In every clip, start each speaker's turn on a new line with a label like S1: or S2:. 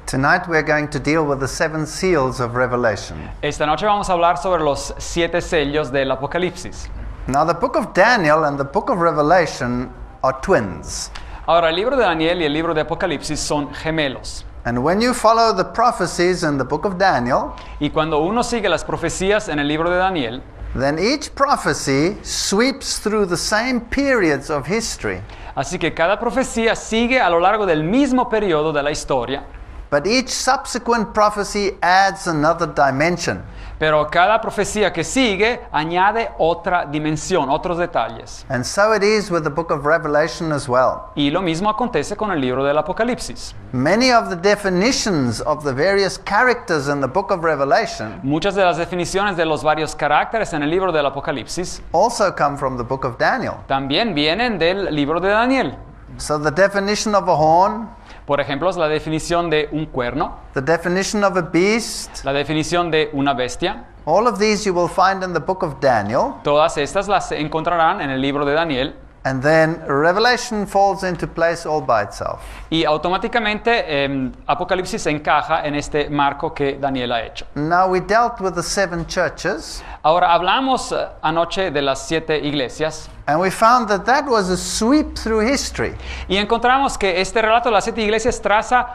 S1: Tonight we're going to deal with the 7 seals of Revelation.
S2: Esta noche vamos a hablar sobre los 7 sellos del Apocalipsis.
S1: Now the book of Daniel and the book of Revelation are twins.
S2: Ahora, el libro de Daniel y el libro de Apocalipsis son gemelos.
S1: And when you follow the prophecies in the book of Daniel,
S2: Y cuando uno sigue las profecías en el libro de Daniel,
S1: then each prophecy sweeps through the same periods of history.
S2: así que cada profecía sigue a lo largo del mismo periodo de la historia,
S1: But each subsequent prophecy adds another dimension.
S2: pero cada profecía que sigue añade otra dimensión, otros detalles.
S1: And so it is with the book of Revelation as well.
S2: Y lo mismo acontece con el libro del Apocalipsis.
S1: Many of the definitions of the various characters in the book of Revelation
S2: Muchas de las definiciones de los varios caracteres en el libro del Apocalipsis
S1: also come from the book of Daniel.
S2: también vienen del libro de Daniel.
S1: So the definition of a horn,
S2: Por ejemplo, es la definición de un cuerno,
S1: the definition of a beast,
S2: la definición de una bestia.
S1: all of these you will find in the book of Daniel.
S2: Todas estas las encontrarán en el libro de Daniel.
S1: And then Revelation falls into place all by itself.
S2: Y automáticamente Apocalipsis encaja en este marco que Daniel ha hecho.
S1: Now we dealt with the 7 churches,
S2: Ahora, hablamos anoche de las 7 iglesias
S1: and we found that that was a sweep through history.
S2: y encontramos que este relato de las 7 iglesias traza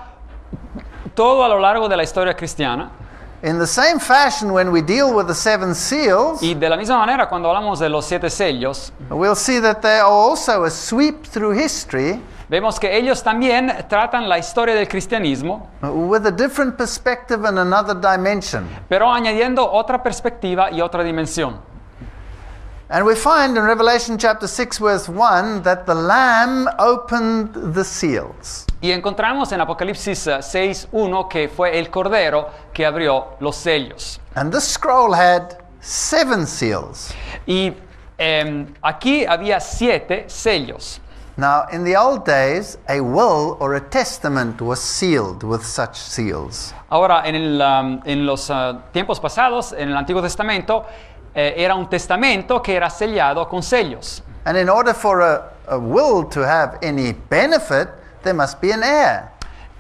S2: todo a lo largo de la historia cristiana.
S1: In the same fashion, when we deal with the 7 seals,
S2: Y de la misma manera, cuando hablamos de los 7 sellos,
S1: we'll see that they are also a sweep through history
S2: vemos que ellos también tratan la historia del cristianismo,
S1: with a different perspective and another dimension.
S2: pero añadiendo otra perspectiva y otra dimensión.
S1: And we find in Revelation chapter 6 verse 1 that the Lamb opened the seals.
S2: Y encontramos en Apocalipsis 6:1 que fue el Cordero que abrió los sellos.
S1: And this scroll had 7 seals.
S2: Y aquí había 7 sellos.
S1: Now, in the old days, a will or a testament was sealed with such seals.
S2: Ahora, en los tiempos pasados, en el Antiguo Testamento, era un testamento que era sellado con sellos.
S1: And in order for a will to have any benefit, there must be an heir.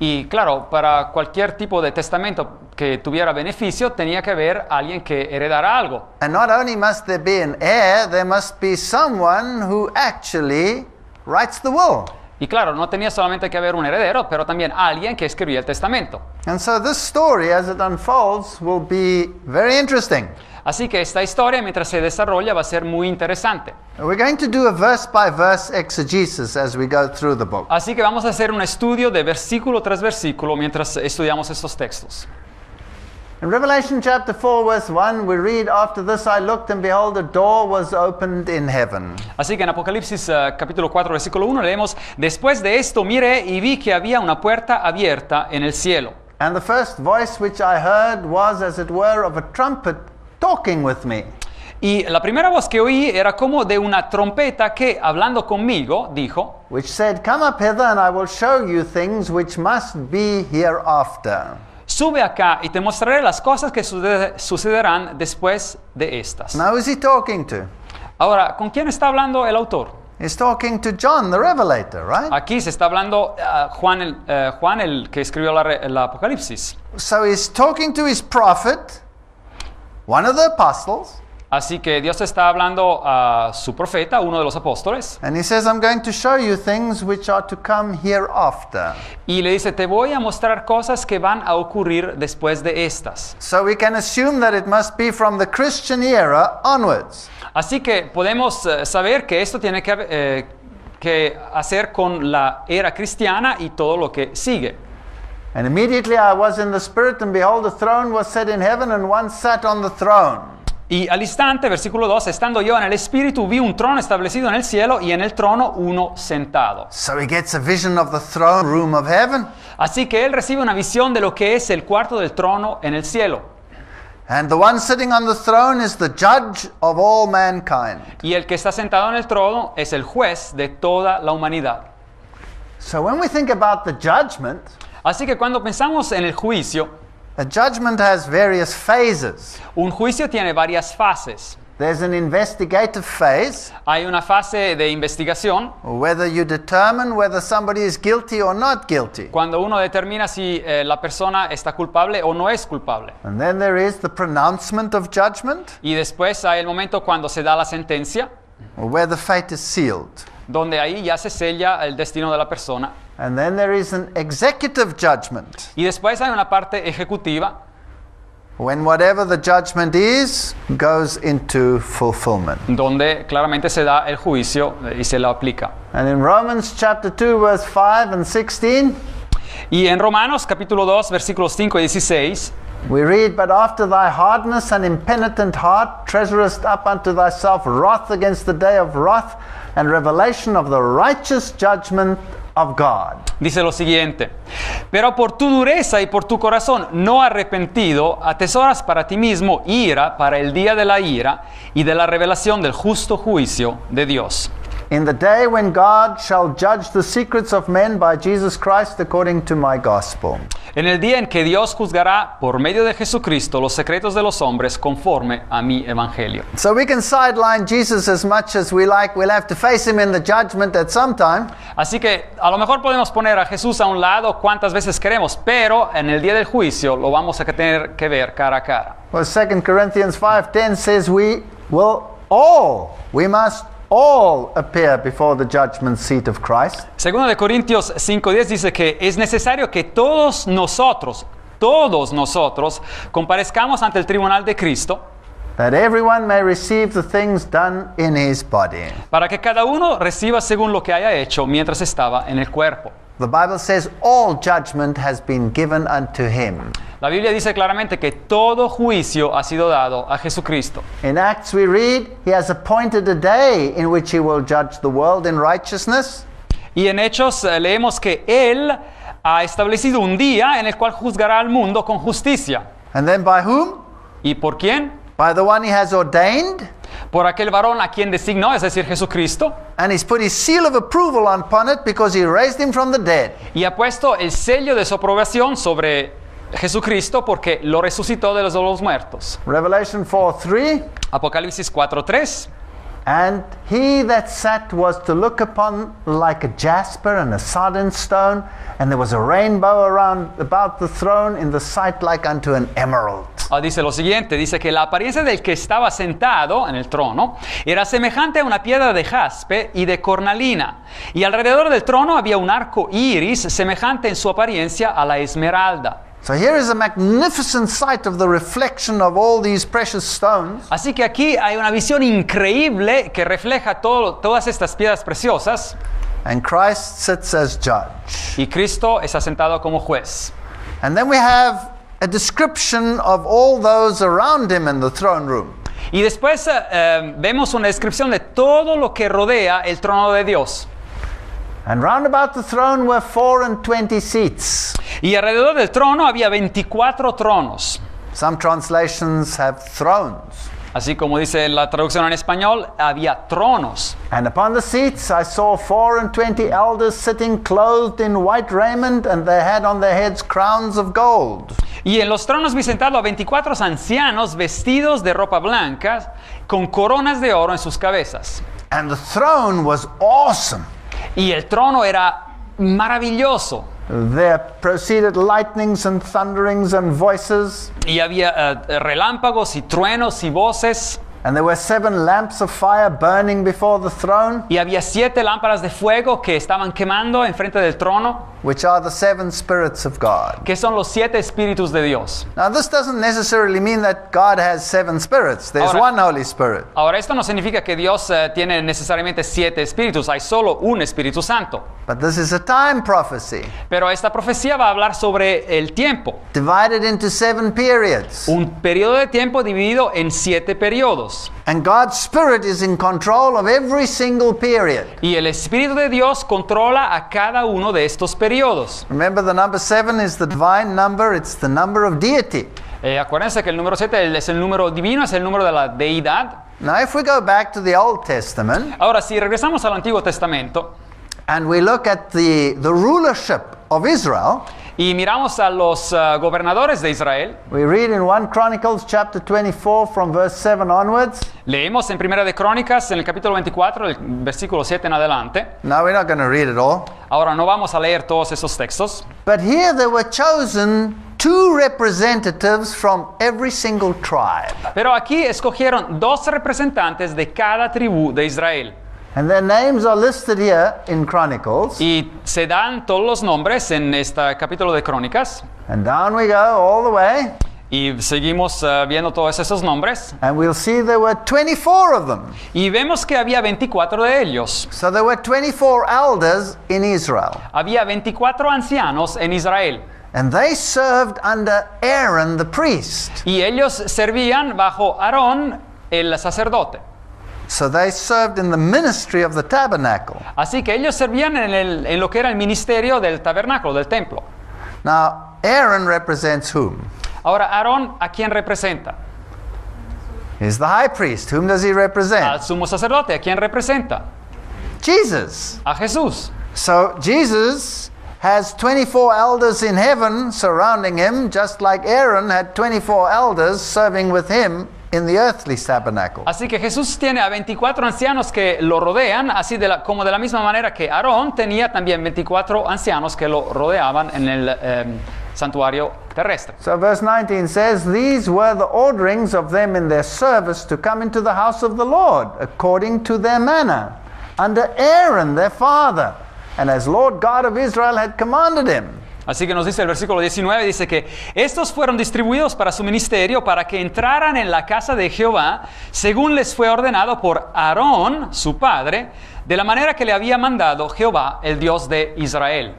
S2: Y claro, para cualquier tipo de testamento que tuviera beneficio, tenía que haber alguien que heredara algo.
S1: And not only must there be an heir, there must be someone who actually writes the will.
S2: Y claro, no tenía solamente que haber un heredero, pero también alguien que escribía el testamento.
S1: And so this story, as it unfolds, will be very interesting.
S2: Así que esta historia, mientras se desarrolla, va a ser muy interesante.
S1: We're going to do a verse-by-verse exegesis as we go through the book.
S2: Así que vamos a hacer un estudio de versículo tras versículo mientras estudiamos estos textos.
S1: In Revelation chapter 4 verse 1, we read, "After this I looked, and behold, a door was opened in heaven."
S2: Así que en Apocalipsis capítulo 4, versículo 1 leemos, después de esto miré y vi que había una puerta abierta en el cielo.
S1: And the first voice which I heard was as it were of a trumpet talking with me.
S2: Y la primera voz que oí era como de una trompeta que, hablando conmigo, dijo,
S1: Which said, "Come up hither, and I will show you things which must be hereafter."
S2: sube acá y te mostraré las cosas que sucederán después de estas.
S1: Now who's he talking to?
S2: Ahora, ¿con quién está hablando el autor?
S1: He's talking to John, the Revelator, right?
S2: Aquí se está hablando Juan el que escribió el Apocalipsis.
S1: So he's talking to his prophet, one of the apostles,
S2: Así que Dios está hablando a su profeta, uno de los apóstoles,
S1: and he says, "I'm going to show you things which are to come hereafter."
S2: y le dice, te voy a mostrar cosas que van a ocurrir después de estas.
S1: So we can assume that it must be from the Christian era onwards.
S2: Así que podemos saber que esto tiene que hacer con la era cristiana y todo lo que sigue.
S1: And immediately I was in the Spirit, and behold, a throne was set in heaven, and one sat on the throne.
S2: Y al instante, versículo 2, estando yo en el Espíritu, vi un trono establecido en el cielo y en el trono uno sentado.
S1: So he gets a vision of the throne room of heaven,
S2: Así que él recibe una visión de lo que es el cuarto del trono en el cielo.
S1: and the one sitting on the throne is the judge of all mankind.
S2: Y el que está sentado en el trono es el juez de toda la humanidad.
S1: So when we think about the judgment,
S2: Así que cuando pensamos en el juicio,
S1: a judgment has various phases.
S2: un juicio tiene varias fases.
S1: there's an investigative phase,
S2: hay una fase de investigación
S1: whether you determine whether somebody is guilty or not guilty.
S2: cuando uno determina si la persona está culpable o no es culpable.
S1: And then there is the pronouncement of judgment,
S2: Y después hay el momento cuando se da la sentencia,
S1: where the fate is sealed.
S2: donde ahí ya se sella el destino de la persona.
S1: And then there is an executive judgment,
S2: Y después hay una parte ejecutiva,
S1: when whatever the judgment is goes into fulfillment.
S2: donde claramente se da el juicio y se lo aplica.
S1: And in Romans chapter 2 verse 5 and 16,
S2: Y en Romanos capítulo 2 versículos 5 y 16
S1: we read, "But after thy hardness and impenitent heart treasurest up unto thyself wrath against the day of wrath and revelation of the righteous judgment of God."
S2: dice lo siguiente: pero por tu dureza y por tu corazón no arrepentido, atesoras para ti mismo ira para el día de la ira y de la revelación del justo juicio de Dios.
S1: In the day when God shall judge the secrets of men by Jesus Christ according to my gospel.
S2: En el día en que Dios juzgará por medio de Jesucristo los secretos de los hombres conforme a mi evangelio.
S1: So we can sideline Jesus as much as we like. We'll have to face him in the judgment at some time.
S2: Así que a lo mejor podemos poner a Jesús a un lado cuantas veces queremos, pero en el día del juicio lo vamos a tener que ver cara a cara.
S1: Well, 2 Corinthians 5:10 says we must all appear before the judgment seat of Christ.
S2: Segundo de Corintios 5:10 dice que es necesario que todos nosotros comparezcamos ante el tribunal de Cristo,
S1: That everyone may receive the things done in his body.
S2: para que cada uno reciba según lo que haya hecho mientras estaba en el cuerpo.
S1: The Bible says all judgment has been given unto him.
S2: La Biblia dice claramente que todo juicio ha sido dado a Jesucristo.
S1: In Acts we read, he has appointed a day in which he will judge the world in righteousness.
S2: Y en Hechos leemos que Él ha establecido un día en el cual juzgará al mundo con justicia.
S1: And then by whom?
S2: ¿Y por quién?
S1: By the one he has ordained.
S2: Por aquel varón a quien designó, es decir, Jesucristo.
S1: And he's put his seal of approval upon it because he raised him from the dead.
S2: Y ha puesto el sello de su aprobación sobre Jesucristo porque lo resucitó de los muertos.
S1: Revelation 4:3.
S2: Apocalipsis 4:3.
S1: And he that sat was to look upon like a jasper and a sardine stone, and there was a rainbow about the throne in the sight like unto an emerald.
S2: Dice lo siguiente, dice que la apariencia del que estaba sentado en el trono era semejante a una piedra de jaspe y de cornalina, y alrededor del trono había un arco iris semejante en su apariencia a la esmeralda.
S1: So here is a magnificent sight of the reflection of all these precious stones.
S2: Así que aquí hay una visión increíble que refleja todas estas piedras preciosas.
S1: And Christ sits as judge.
S2: Y Cristo está sentado como juez.
S1: And then we have a description of all those around him in the throne room.
S2: Y después vemos una descripción de todo lo que rodea el trono de Dios.
S1: And round about the throne were 24 seats.
S2: Y alrededor del trono había 24 tronos.
S1: Some translations have thrones.
S2: Así como dice la traducción en español, había tronos.
S1: And upon the seats I saw 24 elders sitting clothed in white raiment, and they had on their heads crowns of gold.
S2: Y en los tronos vi sentado a 24 ancianos vestidos de ropa blanca, con coronas de oro en sus cabezas.
S1: And the throne was awesome.
S2: Y el trono era maravilloso.
S1: There proceeded lightnings and thunderings and voices.
S2: Y había relámpagos y truenos y voces.
S1: And there were 7 lamps of fire burning before the throne,
S2: Y había 7 lámparas de fuego que estaban quemando enfrente del trono,
S1: which are the 7 spirits of God.
S2: que son los 7 espíritus de Dios.
S1: Now this doesn't necessarily mean that God has 7 spirits. There's
S2: Ahora-
S1: one Holy Spirit.
S2: Ahora, esto no significa que Dios tiene necesariamente 7 espíritus, hay solo un Espíritu Santo.
S1: But this is a time prophecy,
S2: Pero esta profecía va a hablar sobre el tiempo,
S1: divided into 7 periods.
S2: un periodo de tiempo dividido en 7 periodos.
S1: And God's Spirit is in control of every single period.
S2: Y el Espíritu de Dios controla a cada uno de estos periodos.
S1: Remember, the number 7 is the divine number. It's the number of deity.
S2: Acuérdense que el número 7 es el número divino, es el número de la deidad.
S1: Now, if we go back to the Old Testament
S2: Ahora, si regresamos al Antiguo Testamento
S1: and we look at the rulership of Israel,
S2: Y miramos a los gobernadores de Israel.
S1: We read in 1 Chronicles chapter 24 from verse 7 onwards.
S2: Leemos en Primera de Crónicas, en el capítulo 24, el versículo 7 en adelante.
S1: Now we're not going to read it all.
S2: Ahora no vamos a leer todos esos textos.
S1: But here there were chosen 2 representatives from every single tribe.
S2: Pero aquí escogieron 2 representantes de cada tribu de Israel.
S1: And their names are listed here in Chronicles.
S2: Y se dan todos los nombres en este capítulo de Crónicas.
S1: And down we go all the way.
S2: Y seguimos viendo todos esos nombres.
S1: And we'll see there were 24 of them.
S2: Y vemos que había 24 de ellos.
S1: So there were 24 elders in Israel.
S2: Había 24 ancianos en Israel.
S1: And they served under Aaron the priest.
S2: Y ellos servían bajo Aarón, el sacerdote.
S1: So they served in the ministry of the tabernacle.
S2: Así que ellos servían en lo que era el ministerio del tabernáculo, del templo.
S1: Now, Aaron represents whom?
S2: Ahora, Aarón, ¿a quién representa?
S1: He's the high priest. Whom does he
S2: Al
S1: represent?
S2: sumo sacerdote, ¿a quién representa?
S1: Jesus.
S2: A Jesús.
S1: So Jesus has 24 elders in heaven surrounding him, just like Aaron had 24 elders serving with him in the earthly tabernacle.
S2: Así que Jesús tiene a 24 ancianos que lo rodean, así como de la misma manera que Aarón tenía también 24 ancianos que lo rodeaban en el santuario terrestre.
S1: So verse 19 says, "These were the orderings of them in their service to come into the house of the Lord, according to their manner, under Aaron their father, and as Lord God of Israel had commanded him."
S2: Así que nos dice el versículo 19, dice que estos fueron distribuidos para su ministerio para que entraran en la casa de Jehová, según les fue ordenado por Aarón, su padre, de la manera que le había mandado Jehová, el Dios de Israel.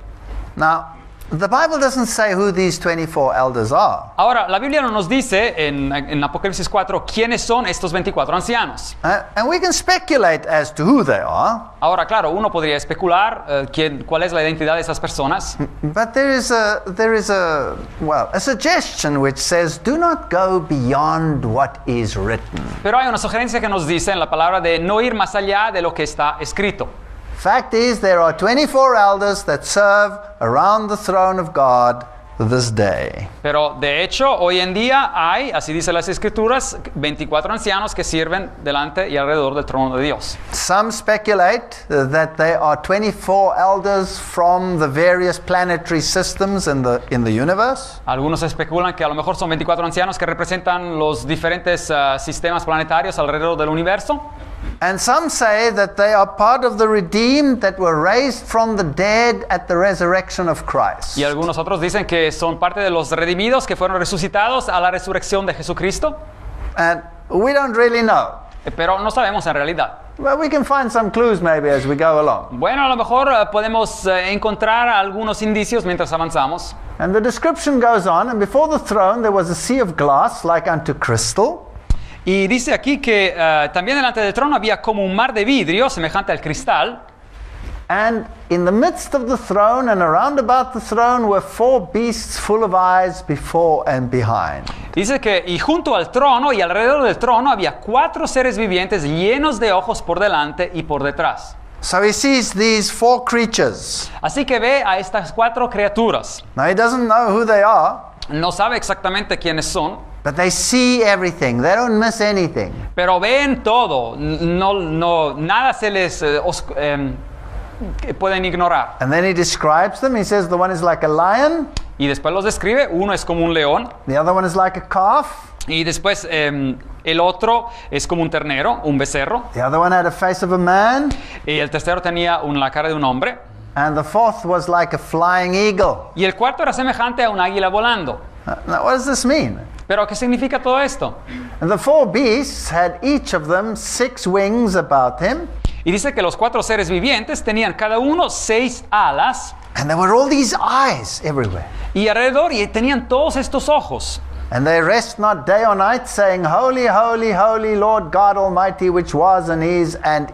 S1: Now, the Bible doesn't say who these 24 elders are.
S2: Ahora, la Biblia no nos dice en Apocalipsis 4 quiénes son estos 24 ancianos.
S1: And we can speculate as to who they are,
S2: Ahora, claro, uno podría especular cuál es la identidad de esas personas,
S1: but there is a suggestion which says, "Do not go beyond what is written."
S2: pero hay una sugerencia que nos dice en la palabra de no ir más allá de lo que está escrito.
S1: Fact is, there are 24 elders that serve around the throne of God this day.
S2: Pero de hecho, hoy en día hay, así dice las Escrituras, 24 ancianos que sirven delante y alrededor del trono de Dios.
S1: Some speculate that they are 24 elders from the various planetary systems in the universe.
S2: Algunos especulan que a lo mejor son 24 ancianos que representan los diferentes sistemas planetarios alrededor del universo.
S1: And some say that they are part of the redeemed that were raised from the dead at the resurrection of Christ.
S2: Y algunos otros dicen que son parte de los redimidos que fueron resucitados a la resurrección de Jesucristo.
S1: And we don't really know.
S2: Pero no sabemos en realidad.
S1: Well, we can find some clues maybe as we go along.
S2: Bueno, a lo mejor podemos encontrar algunos indicios mientras avanzamos.
S1: And the description goes on, and before the throne there was a sea of glass like unto crystal.
S2: Y dice aquí que también delante del trono había como un mar de vidrio semejante al cristal.
S1: And in the midst of the throne and around about the throne were 4 beasts full of eyes before and behind.
S2: Dice que y junto al trono y alrededor del trono había 4 seres vivientes llenos de ojos por delante y por detrás.
S1: So he sees these 4 creatures.
S2: Así que ve a estas 4 criaturas.
S1: Now he doesn't know who they are,
S2: No sabe exactamente quiénes son,
S1: but they see everything. They don't miss anything.
S2: pero ven todo. Nada se les que pueden ignorar.
S1: And then he describes them. He says the one is like a lion,
S2: Y después los describe. Uno es como un león.
S1: the other one is like a calf,
S2: Y después el otro es como un ternero, un becerro.
S1: the other one had a face of a man,
S2: Y el tercero tenía la cara de un hombre.
S1: and the fourth was like a flying eagle.
S2: Y el cuarto era semejante a un águila volando.
S1: Now what does this mean?
S2: ¿Pero qué significa todo esto?
S1: And the 4 beasts had each of them 6 wings about him,
S2: Y dice que los 4 seres vivientes tenían cada uno 6 alas.
S1: and there were all these eyes everywhere.
S2: Y alrededor y tenían todos estos ojos.
S1: And they rest not day or night, saying, Holy, holy, holy Lord God Almighty, which was and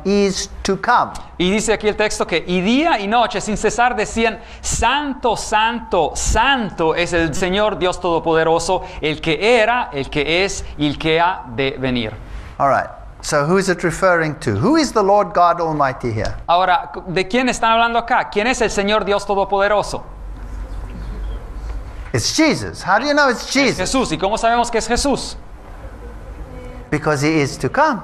S1: is to come.
S2: Y dice aquí el texto que y día y noche sin cesar decían, Santo, Santo, Santo es el Señor Dios Todopoderoso, el que era, el que es y el que ha de venir.
S1: All right. So who is it referring to? Who is the Lord God Almighty here?
S2: Ahora, ¿de quién están hablando acá? ¿Quién es el Señor Dios Todopoderoso?
S1: It's Jesus. How do you know it's
S2: Es
S1: Jesus?
S2: Jesús. ¿Y cómo sabemos que es Jesús?
S1: Because he is to come.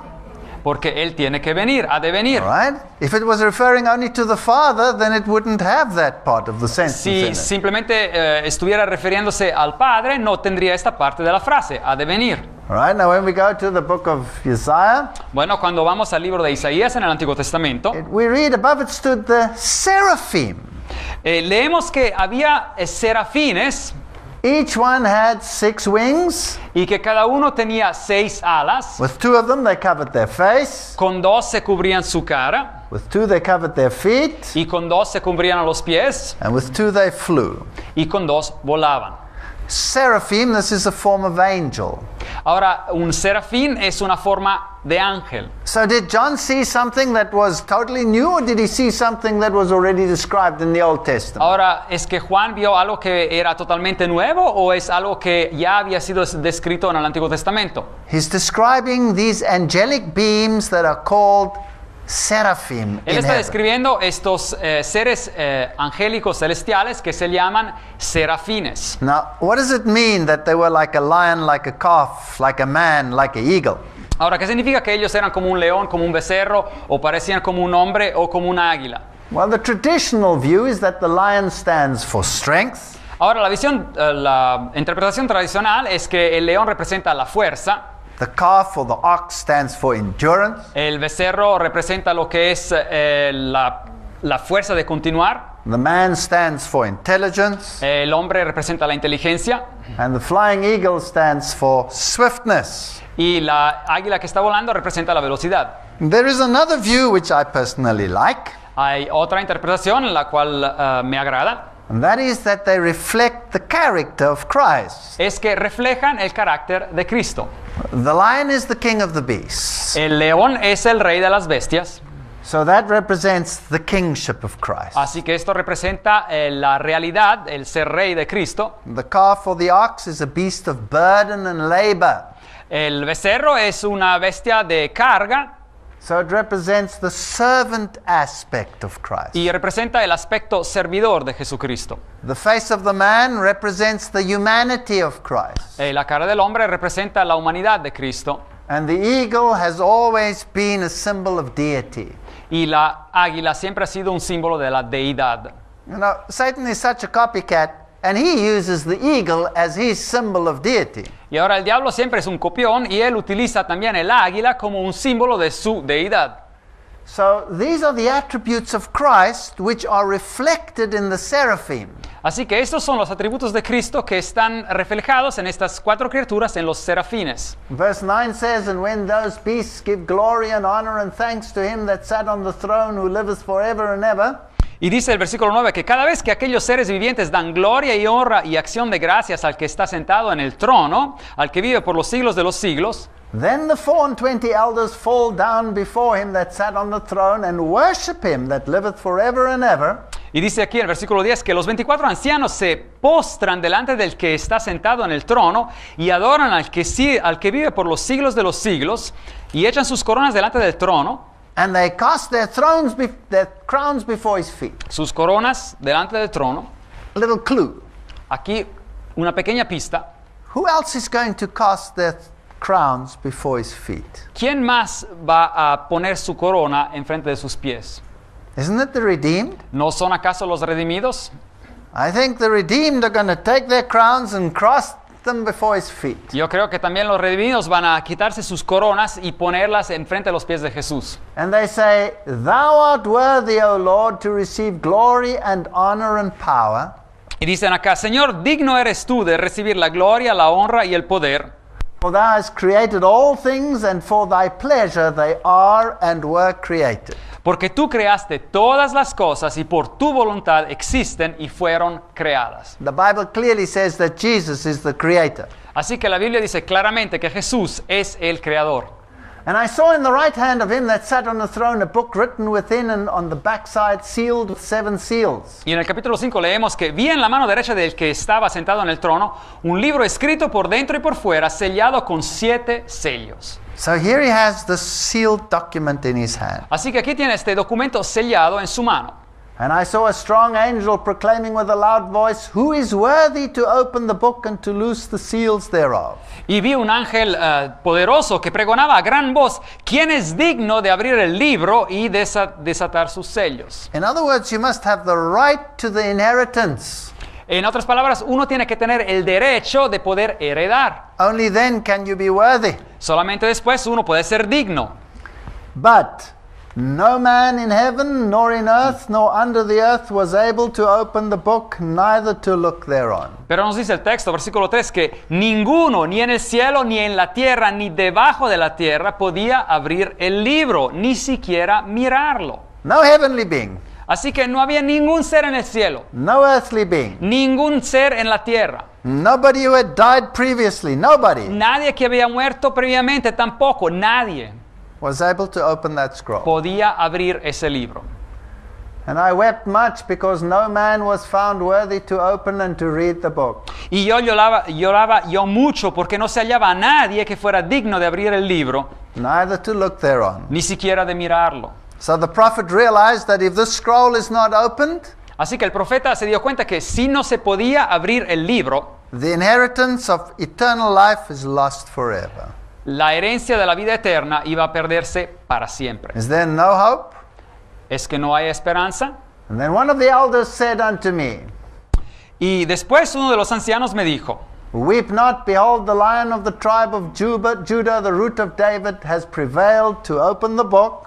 S2: Porque Él tiene que venir, ha de venir.
S1: All right? If it was referring only to the Father, then it wouldn't have that part of the sentence in
S2: Si
S1: it.
S2: simplemente estuviera refiriéndose al Padre, no tendría esta parte de la frase, ha de venir.
S1: All right? Now, when we go to the book of Isaiah,
S2: Bueno, cuando vamos al libro de Isaías en el Antiguo Testamento,
S1: we read above it stood the seraphim.
S2: leemos que había serafines
S1: Each one had 6 wings.
S2: y que cada uno tenía 6 alas.
S1: With 2 of them, they covered their face.
S2: Con 2 se cubrían su cara
S1: With 2, they covered their feet.
S2: y con 2 se cubrían a los pies
S1: And with 2, they flew.
S2: y con 2 volaban.
S1: Seraphim, this is a form of angel.
S2: Ahora, un serafín es una forma de ángel.
S1: So did John see something that was totally new, or did he see something that was already described in the Old Testament?
S2: Ahora, ¿es que Juan vio algo que era totalmente nuevo o es algo que ya había sido descrito en el Antiguo Testamento?
S1: He's describing these angelic beings that are called seraphim
S2: Él
S1: in
S2: está
S1: heaven.
S2: describiendo estos seres angélicos celestiales que se llaman serafines.
S1: Now, what does it mean that they were like a lion, like a calf, like a man, like an eagle?
S2: Ahora, ¿qué significa que ellos eran como un león, como un becerro, o parecían como un hombre o como una águila?
S1: Well, the traditional view is that the lion stands for strength,
S2: Ahora, la interpretación tradicional es que el león representa la fuerza,
S1: the calf or the ox stands for endurance,
S2: el becerro representa lo que es la fuerza de continuar,
S1: the man stands for intelligence,
S2: el hombre representa la inteligencia
S1: and the flying eagle stands for swiftness.
S2: y la águila que está volando representa la velocidad.
S1: There is another view which I personally like,
S2: Hay otra interpretación en la cual me agrada,
S1: and that is that they reflect the character of Christ.
S2: es que reflejan el carácter de Cristo.
S1: The lion is the king of the beasts,
S2: El león es el rey de las bestias,
S1: so that represents the kingship of Christ.
S2: así que esto representa la realidad, el ser rey de Cristo.
S1: The calf or the ox is a beast of burden and labor,
S2: El becerro es una bestia de carga
S1: so it represents the servant aspect of Christ.
S2: y representa el aspecto servidor de Jesucristo.
S1: The face of the man represents the humanity of Christ.
S2: La cara del hombre representa la humanidad de Cristo
S1: And the eagle has always been a symbol of deity.
S2: y la águila siempre ha sido un símbolo de la deidad.
S1: You know, Satan is such a copycat, and he uses the eagle as his symbol of deity.
S2: Y ahora el diablo siempre es un copión y él utiliza también el águila como un símbolo de su deidad.
S1: So these are the attributes of Christ which are reflected in the seraphim.
S2: Así que estos son los atributos de Cristo que están reflejados en estas 4 criaturas, en los serafines.
S1: Verse 9 says, And when those beasts give glory and honor and thanks to him that sat on the throne who liveth forever and ever,
S2: Y dice el versículo 9 que cada vez que aquellos seres vivientes dan gloria y honra y acción de gracias al que está sentado en el trono, al que vive por los siglos de los siglos,
S1: then the 24 elders fall down before him that sat on the throne and worship him that liveth forever and ever.
S2: y dice aquí en el versículo 10 que los 24 ancianos se postran delante del que está sentado en el trono y adoran al que vive por los siglos de los siglos y echan sus coronas delante del trono,
S1: And they cast their crowns before his feet.
S2: sus coronas delante del trono.
S1: A little clue.
S2: Aquí una pequeña pista.
S1: Who else is going to cast their crowns before his feet?
S2: ¿Quién más va a poner su corona enfrente de sus pies?
S1: Isn't it the redeemed?
S2: ¿No son acaso los redimidos?
S1: I think the redeemed are going to take their crowns and cross them before his feet.
S2: Yo creo que también los redimidos van a quitarse sus coronas y ponerlas enfrente de los pies de Jesús.
S1: And they say, Thou art worthy, O Lord, to receive glory and honor and power.
S2: Y dicen acá, Señor, digno eres tú de recibir la gloria, la honra y el poder,
S1: For thou hast created all things, and for thy pleasure they are and were created.
S2: porque tú creaste todas las cosas y por tu voluntad existen y fueron creadas.
S1: The Bible clearly says that Jesus is the creator.
S2: Así que la Biblia dice claramente que Jesús es el creador.
S1: And I saw in the right hand of him that sat on the throne a book written within and on the backside sealed with 7 seals.
S2: Y en el capítulo 5 leemos que vi en la mano derecha del que estaba sentado en el trono un libro escrito por dentro y por fuera, sellado con 7 sellos.
S1: So here he has the sealed document in his hand.
S2: Así que aquí tiene este documento sellado en su mano.
S1: And I saw a strong angel proclaiming with a loud voice, "Who is worthy to open the book and to loose the seals thereof?"
S2: Y vi un ángel poderoso que pregonaba a gran voz, ¿quién es digno de abrir el libro y desatar sus sellos?
S1: In other words, you must have the right to the inheritance.
S2: En otras palabras, uno tiene que tener el derecho de poder heredar.
S1: Only then can you be worthy.
S2: Solamente después uno puede ser digno.
S1: But no man in heaven, nor in earth, nor under the earth was able to open the book, neither to look thereon.
S2: Pero nos dice el texto, versículo 3, que ninguno, ni en el cielo, ni en la tierra, ni debajo de la tierra, podía abrir el libro, ni siquiera mirarlo.
S1: No heavenly being,
S2: Así que no había ningún ser en el cielo,
S1: no earthly being,
S2: ningún ser en la tierra,
S1: nobody who had died previously, nobody
S2: nadie que había muerto previamente, tampoco, nadie
S1: was able to open that scroll.
S2: podía abrir ese libro.
S1: And I wept much because no man was found worthy to open and to read the book.
S2: Y yo lloraba yo mucho porque no se hallaba a nadie que fuera digno de abrir el libro,
S1: Neither to look thereon.
S2: ni siquiera de mirarlo.
S1: So the prophet realized that if this scroll is not opened,
S2: Así que el profeta se dio cuenta que si no se podía abrir el libro,
S1: the inheritance of eternal life is lost forever.
S2: la herencia de la vida eterna iba a perderse para siempre.
S1: Is there no hope?
S2: ¿Es que no hay esperanza?
S1: And then one of the elders said unto me,
S2: Y después uno de los ancianos me dijo,
S1: Weep not, behold, the Lion of the tribe of Judah, the root of David, has prevailed to open the book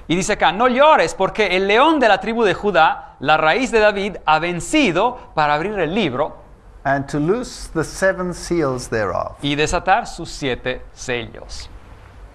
S2: y dice acá, no llores porque el león de la tribu de Judá, la raíz de David, ha vencido para abrir el libro
S1: and to loose the 7 seals thereof.
S2: y desatar sus 7 sellos.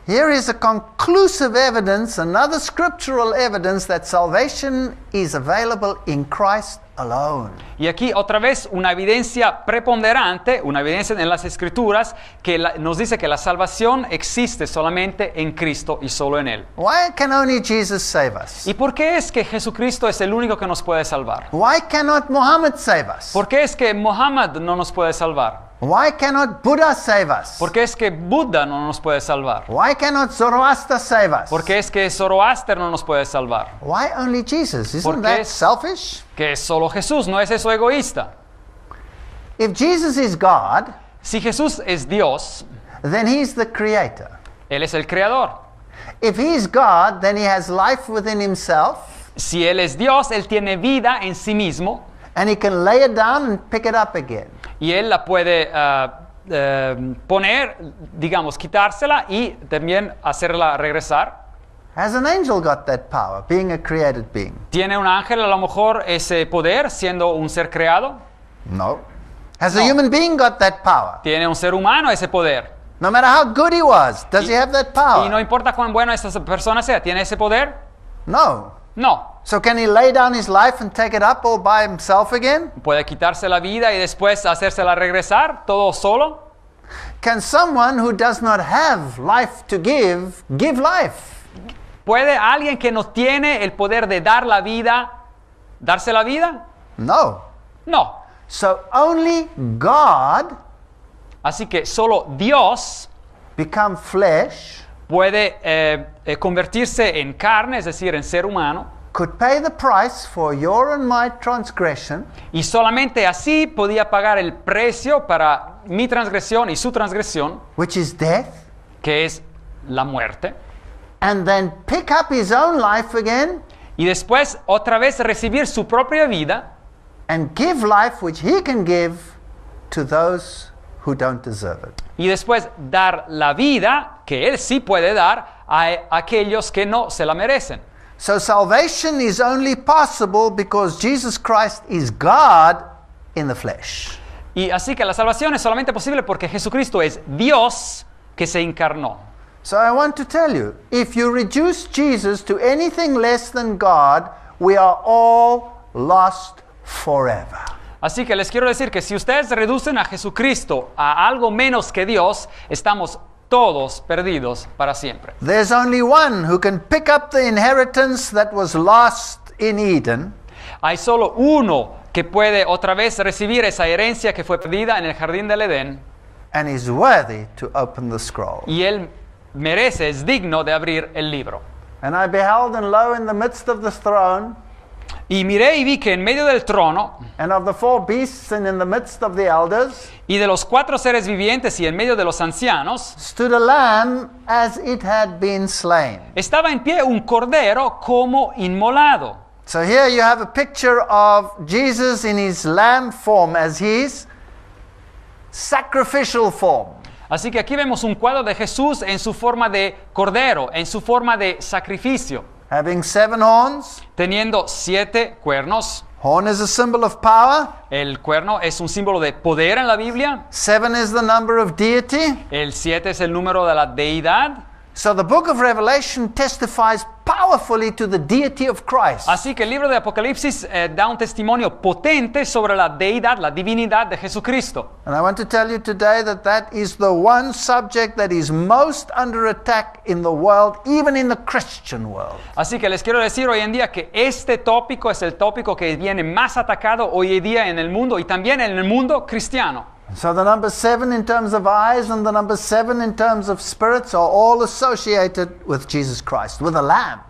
S1: Here is a conclusive evidence, another scriptural evidence that salvation is available in Christ alone.
S2: Y aquí otra vez una evidencia preponderante, una evidencia en las Escrituras que nos dice que la salvación existe solamente en Cristo y solo en Él.
S1: Why can only Jesus save us?
S2: ¿Y por qué es que Jesucristo es el único que nos puede salvar?
S1: Why cannot Muhammad save us?
S2: ¿Por qué es que Muhammad no nos puede salvar?
S1: Why cannot Buddha save us?
S2: ¿Por qué es que Buda no nos puede salvar?
S1: Why cannot Zoroaster save us?
S2: ¿Por qué es que Zoroaster no nos puede salvar?
S1: Why only Jesus? Isn't
S2: Porque
S1: that
S2: es-
S1: selfish?
S2: Que es solo Jesús, ¿no es eso egoísta?
S1: If Jesus is God,
S2: Si Jesús es Dios,
S1: then he's the creator.
S2: Él es el creador.
S1: If he's God, then he has life within himself,
S2: Si Él es Dios, Él tiene vida en sí mismo
S1: and he can lay it down and pick it up again.
S2: y Él la puede poner, digamos, quitársela y también hacerla regresar.
S1: Has an angel got that power, being a created being?
S2: ¿Tiene un ángel a lo mejor ese poder siendo un ser creado?
S1: No. Has a
S2: No.
S1: human being got that power?
S2: ¿Tiene un ser humano ese poder?
S1: No matter how good he was, does he have that
S2: Y no
S1: power?
S2: importa cuán buena esa persona sea, ¿tiene ese poder?
S1: No.
S2: No.
S1: So can he lay down his life and take it up all by himself again?
S2: ¿Puede quitarse la vida y después hacérsela regresar todo solo?
S1: Can someone who does not have life to give life?
S2: ¿Puede alguien que no tiene el poder de dar la vida, darse la vida?
S1: No.
S2: No.
S1: So only God
S2: Así que solo Dios
S1: become flesh
S2: puede convertirse en carne, es decir, en ser humano,
S1: could pay the price for your and my transgression,
S2: y solamente así podía pagar el precio para mi transgresión y su transgresión,
S1: which is death,
S2: que es la muerte,
S1: and then pick up his own life again
S2: y después otra vez recibir su propia vida
S1: and give life which he can give to those who don't deserve it.
S2: y después dar la vida que Él sí puede dar a aquellos que no se la merecen.
S1: So salvation is only possible because Jesus Christ is God in the flesh.
S2: Y así que la salvación es solamente posible porque Jesucristo es Dios que se encarnó.
S1: So I want to tell you, if you reduce Jesus to anything less than God, we are all lost forever.
S2: Así que les quiero decir que si ustedes reducen a Jesucristo a algo menos que Dios, estamos todos perdidos para siempre.
S1: There's only one who can pick up the inheritance that was lost in Eden,
S2: Hay solo uno que puede otra vez recibir esa herencia que fue perdida en el jardín del Edén,
S1: and is worthy to open the scroll.
S2: y Él merece, es digno de abrir el libro.
S1: And I beheld, and lo, in the midst of the throne,
S2: Y miré y vi que en medio del trono
S1: and of the four beasts and in the midst of the elders
S2: y de los 4 seres vivientes y en medio de los ancianos,
S1: stood a lamb as it had been slain.
S2: estaba en pie un cordero como inmolado.
S1: So here you have a picture of Jesus in his lamb form as his sacrificial form.
S2: Así que aquí vemos un cuadro de Jesús en su forma de cordero, en su forma de sacrificio,
S1: Having 7 horns.
S2: teniendo 7 cuernos.
S1: Horn is a symbol of power.
S2: El cuerno es un símbolo de poder en la Biblia.
S1: 7 is the number of deity.
S2: El 7 es el número de la deidad.
S1: So the book of Revelation testifies powerfully to the deity of Christ.
S2: Así que el libro de Apocalipsis da un testimonio potente sobre la deidad, la divinidad de Jesucristo.
S1: And I want to tell you today that that is the one subject that is most under attack in the world, even in the Christian world.
S2: Así que les quiero decir hoy en día que este tópico es el tópico que viene más atacado hoy en día en el mundo y también en el mundo cristiano.
S1: So the number 7 in terms of eyes and the number 7 in terms of spirits are all associated with Jesus Christ, with the Lamb.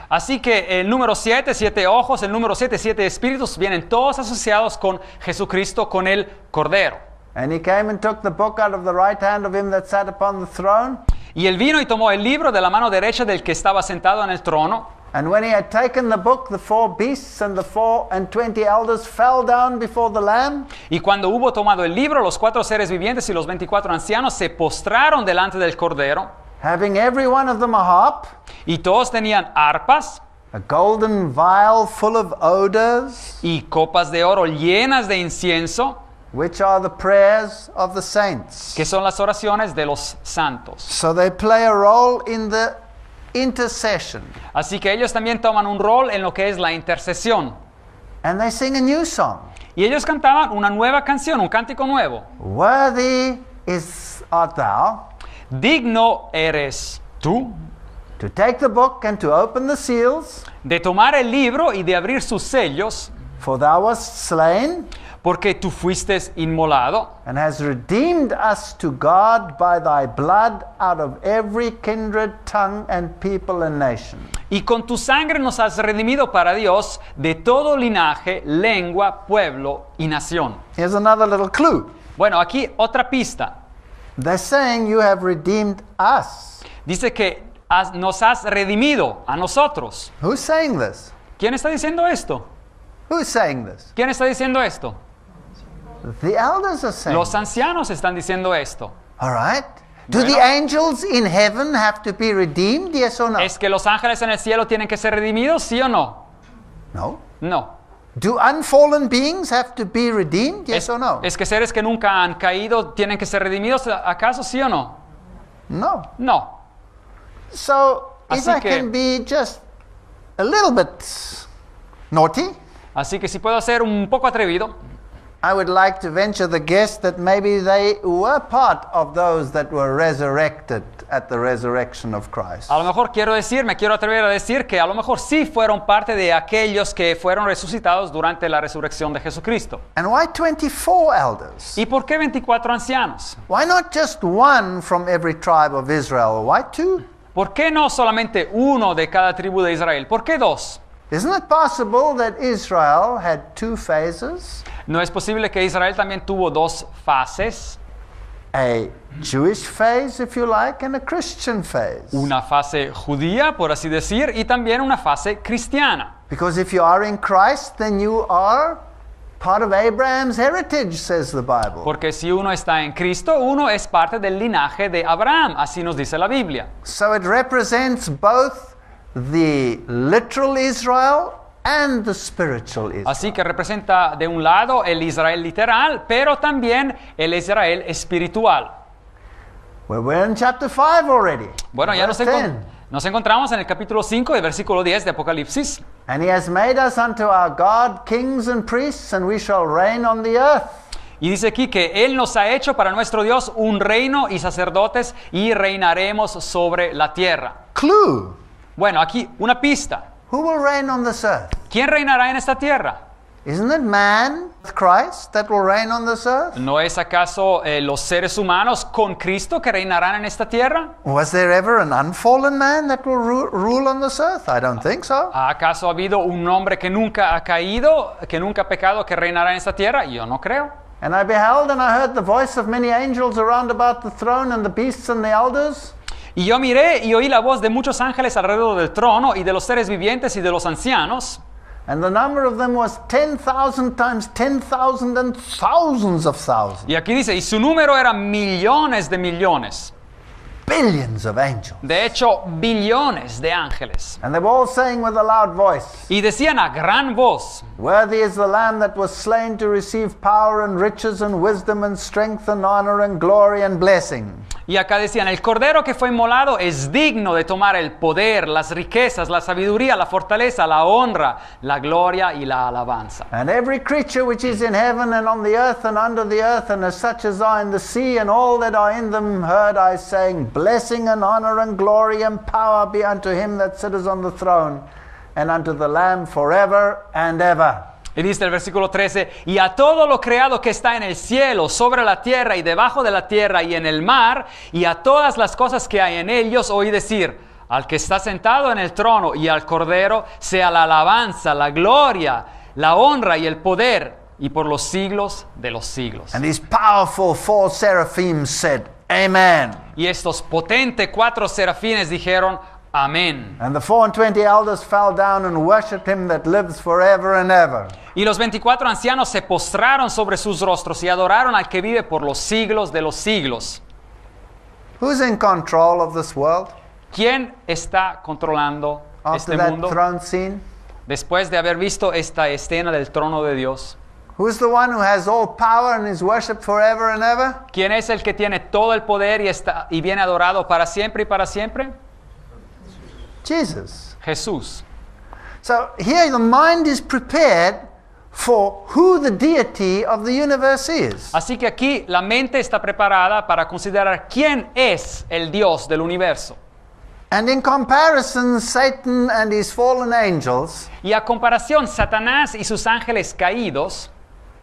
S2: Así que el número 7, 7 ojos, el número 7, 7 espíritus, vienen todos asociados con Jesucristo, con el Cordero.
S1: And he came and took the book out of the right hand of him that sat upon the throne.
S2: Y él vino y tomó el libro de la mano derecha del que estaba sentado en el trono.
S1: And when he had taken the book, the 4 beasts and the 24 elders fell down before the Lamb.
S2: Y cuando hubo tomado el libro, los 4 seres vivientes y los 24 ancianos se postraron delante del Cordero.
S1: Having every one of them a harp,
S2: Y todos tenían arpas
S1: a golden vial full of odors,
S2: y copas de oro llenas de incienso,
S1: which are the prayers of the saints.
S2: que son las oraciones de los santos.
S1: So they play a role in the intercession.
S2: Así que ellos también toman un rol en lo que es la intercesión.
S1: And they sing a new song.
S2: Y ellos cantaban una nueva canción, un cántico nuevo.
S1: Worthy art thou
S2: Digno eres tú
S1: to take the book and to open the seals,
S2: de tomar el libro y de abrir sus sellos,
S1: for thou wast slain
S2: porque tú fuiste inmolado
S1: and has redeemed us to God by thy blood out of every kindred, tongue, and people and nation.
S2: y con tu sangre nos has redimido para Dios de todo linaje, lengua, pueblo y nación.
S1: Here's another little clue.
S2: Bueno, aquí otra pista.
S1: They're saying you have redeemed us.
S2: Dice que nos has redimido a nosotros.
S1: Who's saying this?
S2: ¿Quién está diciendo esto?
S1: Who's saying this?
S2: ¿Quién está diciendo esto?
S1: The elders are saying
S2: Los ancianos están diciendo esto.
S1: All right. Do
S2: Bueno.
S1: the angels in heaven have to be redeemed? Yes or no?
S2: ¿Es que los ángeles en el cielo tienen que ser redimidos? ¿Sí o no?
S1: No.
S2: No.
S1: Do unfallen beings have to be redeemed? Yes or no?
S2: ¿Es que seres que nunca han caído tienen que ser redimidos? ¿Acaso sí o no?
S1: No.
S2: No.
S1: So, if
S2: Así
S1: I
S2: que-
S1: can be just a little bit naughty,
S2: Así que si puedo ser un poco atrevido,
S1: I would like to venture the guess that maybe they were part of those that were resurrected at the resurrection of Christ.
S2: a lo mejor me quiero atrever a decir que a lo mejor sí fueron parte de aquellos que fueron resucitados durante la resurrección de Jesucristo.
S1: And why 24 elders?
S2: ¿Y por qué 24 ancianos?
S1: Why not just one from every tribe of Israel? Why 2?
S2: ¿Por qué no solamente uno de cada tribu de Israel? ¿Por qué 2?
S1: Isn't it possible that Israel had 2 phases?
S2: ¿No es posible que Israel también tuvo 2 fases?
S1: A Jewish phase, if you like, and a Christian phase.
S2: Una fase judía, por así decir, y también una fase cristiana.
S1: Because if you are in Christ, then you are part of Abraham's heritage, says the Bible.
S2: Porque si uno está en Cristo, uno es parte del linaje de Abraham, así nos dice la Biblia.
S1: So it represents both the literal Israel and the spiritual Israel.
S2: Así que representa de un lado el Israel literal, pero también el Israel espiritual.
S1: Well, we're in chapter 5 already.
S2: Bueno, ya
S1: Verse 10.
S2: nos encontramos en el capítulo 5 y versículo 10 de Apocalipsis.
S1: And he has made us unto our God kings and priests, and we shall reign on the earth.
S2: Y dice aquí que Él nos ha hecho para nuestro Dios un reino y sacerdotes y reinaremos sobre la tierra.
S1: Clue.
S2: Bueno, aquí una pista.
S1: Who will reign on this earth?
S2: ¿Quién reinará en esta tierra?
S1: Isn't it man, Christ, that will reign on this earth?
S2: ¿No es acaso los seres humanos con Cristo que reinarán en esta tierra?
S1: Was there ever an unfallen man that will rule on this earth? I don't think so.
S2: ¿Ha acaso habido un hombre que nunca ha caído, que nunca ha pecado, que reinará en esta tierra? Yo no creo.
S1: And I beheld and I heard the voice of many angels around about the throne and the beasts and the elders.
S2: Y yo miré y oí la voz de muchos ángeles alrededor del trono y de los seres vivientes y de los ancianos.
S1: And the number of them was 10,000 times 10,000 and thousands of thousands.
S2: Y aquí dice, y su número era millones de millones.
S1: Billions of angels.
S2: De hecho, billones de ángeles.
S1: And they were all saying with a loud voice,
S2: Y decían a gran voz,
S1: Worthy is the Lamb that was slain to receive power and riches and wisdom and strength and honor and glory and blessing.
S2: y acá decían, el cordero que fue inmolado es digno de tomar el poder, las riquezas, la sabiduría, la fortaleza, la honra, la gloria y la alabanza.
S1: And every creature which is in heaven and on the earth and under the earth and as such as are in the sea and all that are in them heard I saying, Blessing and honor and glory and power be unto him that sitteth on the throne and unto the Lamb forever and ever.
S2: Y dice el versículo 13, y a todo lo creado que está en el cielo, sobre la tierra y debajo de la tierra y en el mar, y a todas las cosas que hay en ellos, oí decir, al que está sentado en el trono y al Cordero, sea la alabanza, la gloria, la honra y el poder, y por los siglos de los siglos.
S1: And these powerful four seraphims said, Amen.
S2: Y estos potentes 4 serafines dijeron, amén.
S1: And the 24 elders fell down and worshipped him that lives forever and ever.
S2: Y los 24 ancianos se postraron sobre sus rostros y adoraron al que vive por los siglos de los siglos.
S1: Who's in control of this world?
S2: ¿Quién está controlando
S1: After
S2: este
S1: that
S2: mundo?
S1: throne scene?
S2: Después de haber visto esta escena del trono de Dios,
S1: Who's the one who has all power and is worshipped forever and ever?
S2: ¿quién es el que tiene todo el poder y viene adorado para siempre y para siempre?
S1: Jesus.
S2: Jesús.
S1: So here the mind is prepared for who the deity of the universe is.
S2: Así que aquí la mente está preparada para considerar quién es el Dios del universo.
S1: And in comparison, Satan and his fallen angels
S2: Y a comparación, Satanás y sus ángeles caídos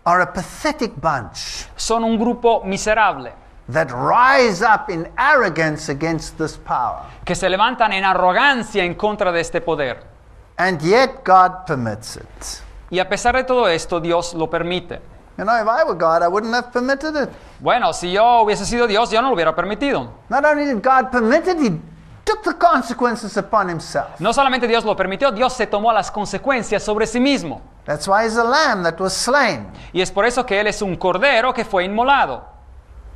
S1: are a pathetic bunch
S2: son un grupo miserable
S1: that rise up in arrogance against this power.
S2: que se levantan en arrogancia en contra de este poder.
S1: And yet God permits it.
S2: Y a pesar de todo esto, Dios lo permite.
S1: You know, if I were God, I wouldn't have permitted it.
S2: Bueno, si yo hubiese sido Dios, yo no lo hubiera permitido.
S1: Not only did God permit it, he took the consequences upon himself.
S2: No solamente Dios lo permitió, Dios se tomó las consecuencias sobre sí mismo.
S1: That's why he's a lamb that was slain.
S2: Y es por eso que Él es un cordero que fue inmolado.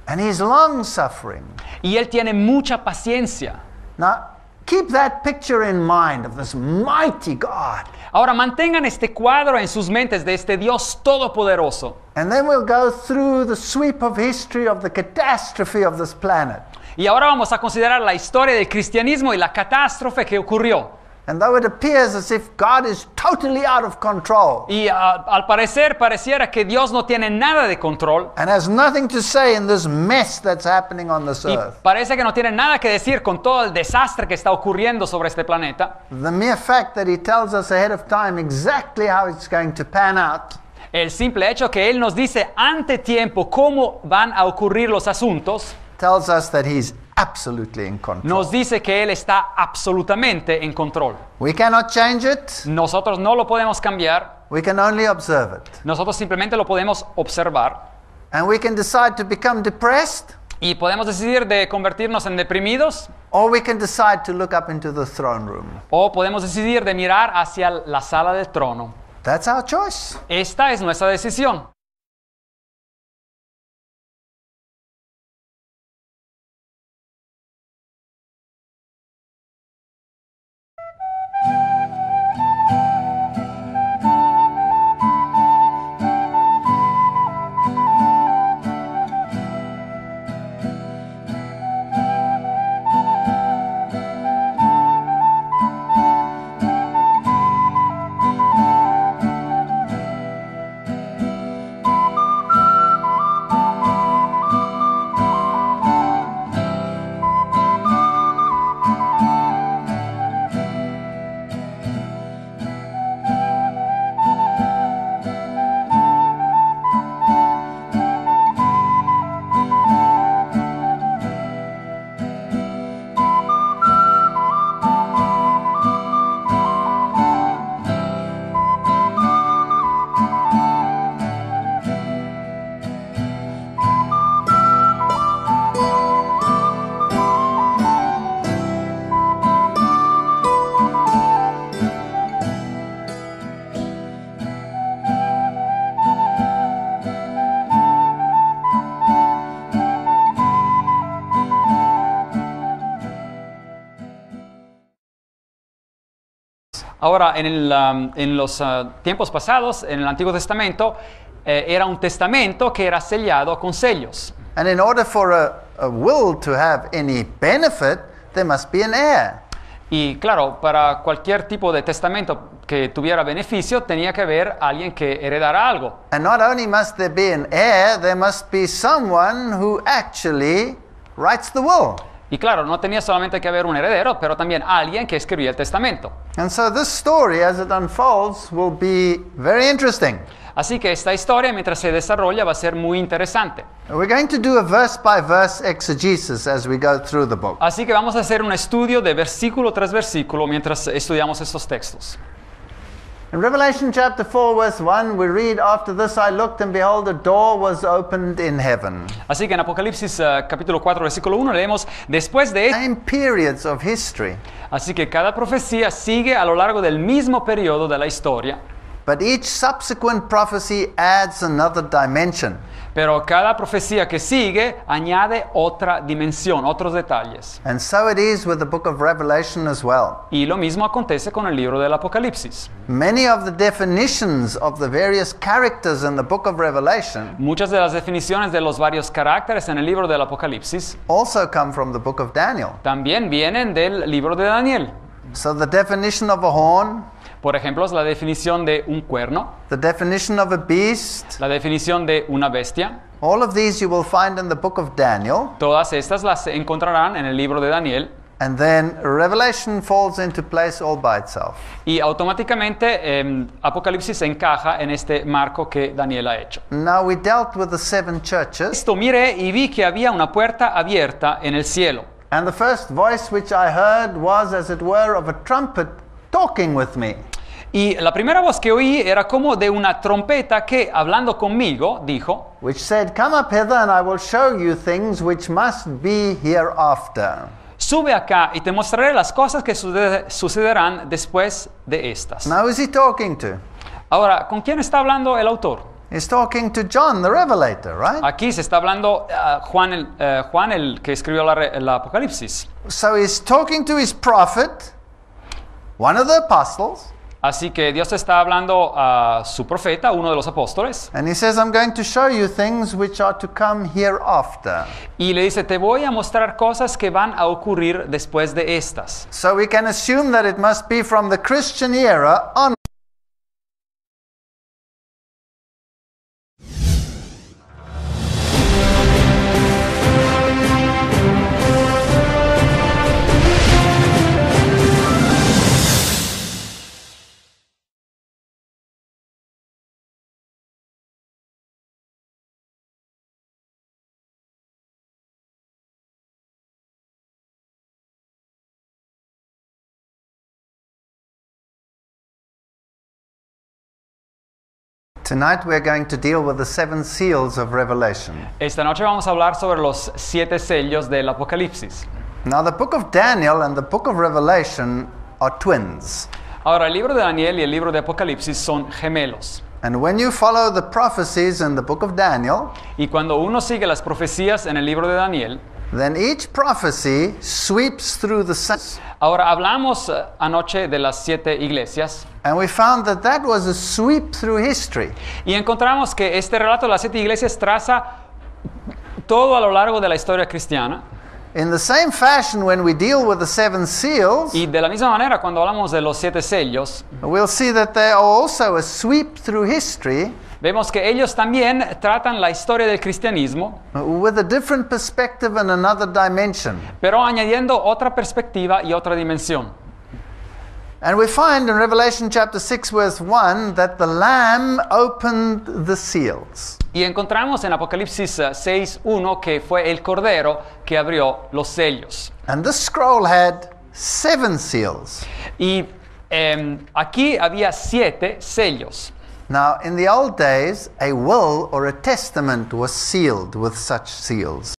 S1: And he's long suffering.
S2: Y Él tiene mucha paciencia.
S1: Now, keep that picture in mind of this mighty God.
S2: Ahora mantengan este cuadro en sus mentes de este Dios todopoderoso.
S1: And then we'll go through the sweep of history of the catastrophe of this planet.
S2: Y ahora vamos a considerar la historia del cristianismo y la catástrofe que ocurrió.
S1: And though it appears as if God is totally out of control
S2: Y al parecer pareciera que Dios no tiene nada de control.
S1: and has nothing to say in this mess that's happening on this
S2: Y
S1: earth,
S2: parece que no tiene nada que decir con todo el desastre que está ocurriendo sobre este planeta.
S1: the mere fact that he tells us ahead of time exactly how it's going to pan out
S2: El simple hecho que Él nos dice ante tiempo cómo van a ocurrir los asuntos,
S1: tells us that he's absolutely in control.
S2: nos dice que Él está absolutamente en control.
S1: We cannot change it.
S2: Nosotros no lo podemos cambiar,
S1: We can only observe it.
S2: nosotros simplemente lo podemos observar
S1: And we can decide to become depressed,
S2: y podemos decidir de convertirnos en deprimidos
S1: or we can decide to look up into the throne room.
S2: o podemos decidir de mirar hacia la sala del trono.
S1: That's our choice.
S2: Esta es nuestra decisión. Ahora, en los tiempos pasados, en el Antiguo Testamento, era un testamento que era sellado con sellos.
S1: And in order for a will to have any benefit, there must be an heir.
S2: Y claro, para cualquier tipo de testamento que tuviera beneficio, tenía que haber alguien que heredara algo.
S1: And not only must there be an heir, there must be someone who actually writes the will.
S2: Y claro, no tenía solamente que haber un heredero, pero también alguien que escribía el testamento.
S1: And so this story, as it unfolds, will be very interesting.
S2: Así que esta historia, mientras se desarrolla, va a ser muy interesante.
S1: We're going to do a verse-by-verse exegesis as we go through the book.
S2: Así que vamos a hacer un estudio de versículo tras versículo mientras estudiamos estos textos.
S1: In Revelation chapter 4, verse 1, we read, "After this I looked, and behold, a door was opened in heaven."
S2: Así que en Apocalipsis capítulo 4, versículo 1 leemos, después de esto.
S1: Same periods of history,
S2: Así que cada profecía sigue a lo largo del mismo periodo de la historia,
S1: but each subsequent prophecy adds another dimension.
S2: pero cada profecía que sigue añade otra dimensión, otros detalles.
S1: And so it is with the book of Revelation as well.
S2: Y lo mismo acontece con el libro del Apocalipsis.
S1: Many of the definitions of the various characters in the book of Revelation
S2: Muchas de las definiciones de los varios caracteres en el libro del Apocalipsis
S1: also come from the book of Daniel.
S2: también vienen del libro de Daniel.
S1: So the definition of a horn,
S2: Por ejemplo, es la definición de un cuerno,
S1: the definition of a beast,
S2: la definición de una bestia.
S1: all of these you will find in the book of Daniel.
S2: Todas estas las encontrarán en el libro de Daniel.
S1: And then Revelation falls into place all by itself.
S2: Y automáticamente Apocalipsis encaja en este marco que Daniel ha hecho.
S1: Now we dealt with the seven churches,
S2: Esto miré y vi que había una puerta abierta en el cielo.
S1: and the first voice which I heard was as it were of a trumpet talking with me.
S2: Y la primera voz que oí era como de una trompeta que, hablando conmigo, dijo,
S1: Which said, "Come up hither, and I will show you things which must be hereafter."
S2: sube acá y te mostraré las cosas que sucederán después de estas.
S1: Now who's he talking to?
S2: Ahora, ¿con quién está hablando el autor?
S1: He's talking to John the Revelator, right?
S2: Aquí se está hablando Juan el que escribió el Apocalipsis.
S1: So he's talking to his prophet, one of the apostles,
S2: Así que Dios está hablando a su profeta, uno de los apóstoles,
S1: and he says, "I'm going to show you things which are to come hereafter."
S2: y le dice, te voy a mostrar cosas que van a ocurrir después de estas.
S1: So we can assume that it must be from the Christian era on. Tonight we're going to deal with the seven seals of Revelation.
S2: Esta noche vamos a hablar sobre los 7 sellos del Apocalipsis.
S1: Now the book of Daniel and the book of Revelation are twins.
S2: Ahora, el libro de Daniel y el libro de Apocalipsis son gemelos.
S1: And when you follow the prophecies in the book of Daniel,
S2: Y cuando uno sigue las profecías en el libro de Daniel,
S1: then each prophecy sweeps through the sense.
S2: ahora hablamos anoche de las 7 iglesias
S1: And we found that that was a sweep through history.
S2: y encontramos que este relato de las 7 iglesias traza todo a lo largo de la historia cristiana.
S1: In the same fashion, when we deal with the seven seals,
S2: Y de la misma manera, cuando hablamos de los 7 sellos,
S1: we'll see that they are also a sweep through history
S2: vemos que ellos también tratan la historia del cristianismo,
S1: with a different perspective and another dimension.
S2: pero añadiendo otra perspectiva y otra dimensión.
S1: And we find in Revelation chapter 6 verse 1 that the Lamb opened the seals.
S2: Y encontramos en Apocalipsis 6:1 que fue el Cordero que abrió los sellos.
S1: And this scroll had 7 seals.
S2: Y aquí había 7 sellos.
S1: Now, in the old days, a will or a testament was sealed with such seals.